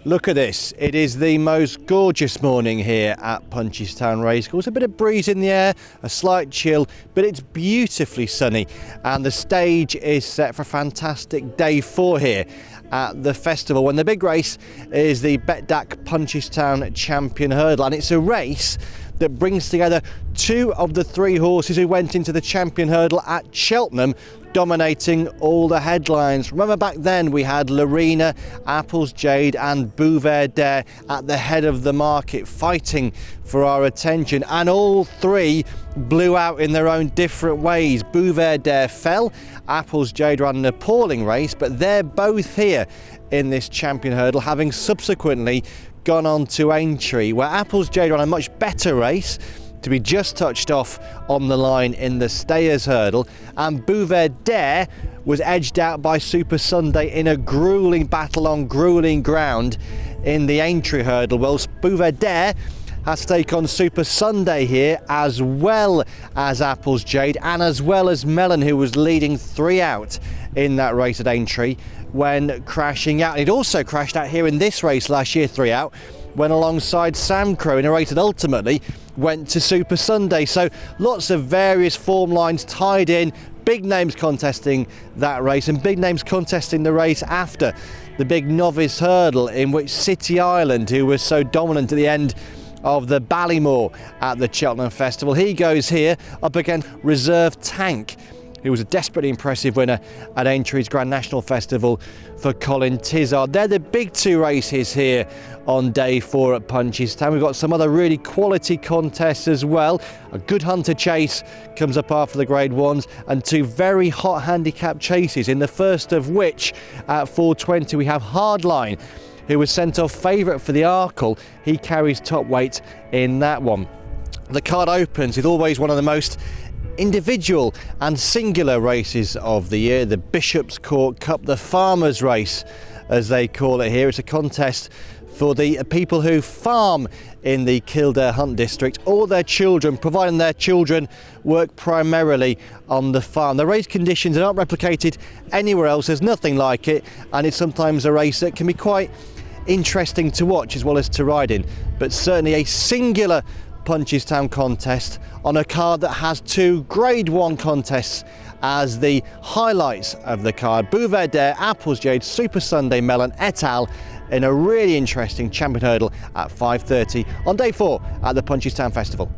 Look at this, it is the most gorgeous morning here at Punchestown Racecourse. A bit of breeze in the air, a slight chill, but it's beautifully sunny and the stage is set for a fantastic day 4 here at the festival, when the big race is the Betdaq Punchestown Champion Hurdle, and it's a race that brings together 2 of the 3 horses who went into the Champion Hurdle at Cheltenham, dominating all the headlines. Remember back then we had Lorena, Apples Jade and Bouverdare at the head of the market fighting for our attention, and all 3 blew out in their own different ways. Bouverdare fell, Apples Jade ran an appalling race, but they're both here in this Champion Hurdle, having subsequently gone on to Aintree, where Apples Jade ran a much better race to be just touched off on the line in the Stayers Hurdle, and Bouverdare was edged out by Super Sunday in a gruelling battle on gruelling ground in the Aintree Hurdle. Well, Bouverdare has to take on Super Sunday here, as well as Apples Jade and as well as Melon, who was leading 3 out in that race at Aintree when crashing out. He'd also crashed out here in this race last year, 3 out, when alongside Sam Crow in a race that ultimately went to Super Sunday. So lots of various form lines tied in, big names contesting that race and big names contesting the race after the big novice hurdle, in which City Island, who was so dominant at the end of the Ballymore at the Cheltenham Festival, he goes here up against Reserve Tank, who was a desperately impressive winner at Aintree's Grand National Festival for Colin Tizard. They're the big 2 races here on day 4 at Punchestown. We've got some other really quality contests as well. A good hunter chase comes up after the grade 1s, and 2 very hot handicap chases, in the first of which at 4:20 we have Hardline, who was sent off favourite for the Arkle. He carries top weight in that one. The card opens with always one of the most individual and singular races of the year, the Bishop's Court Cup, the Farmers' Race as they call it here. It's a contest for the people who farm in the Kildare Hunt district, or their children, providing their children work primarily on the farm. The race conditions are not replicated anywhere else, there's nothing like it, and it's sometimes a race that can be quite interesting to watch as well as to ride in, but certainly a singular Punchestown contest on a card that has 2 grade 1 contests as the highlights of the card. Bouverdare, Apples Jade, Super Sunday, Melon et al. In a really interesting Champion Hurdle at 5:30 on day 4 at the Punchestown Festival.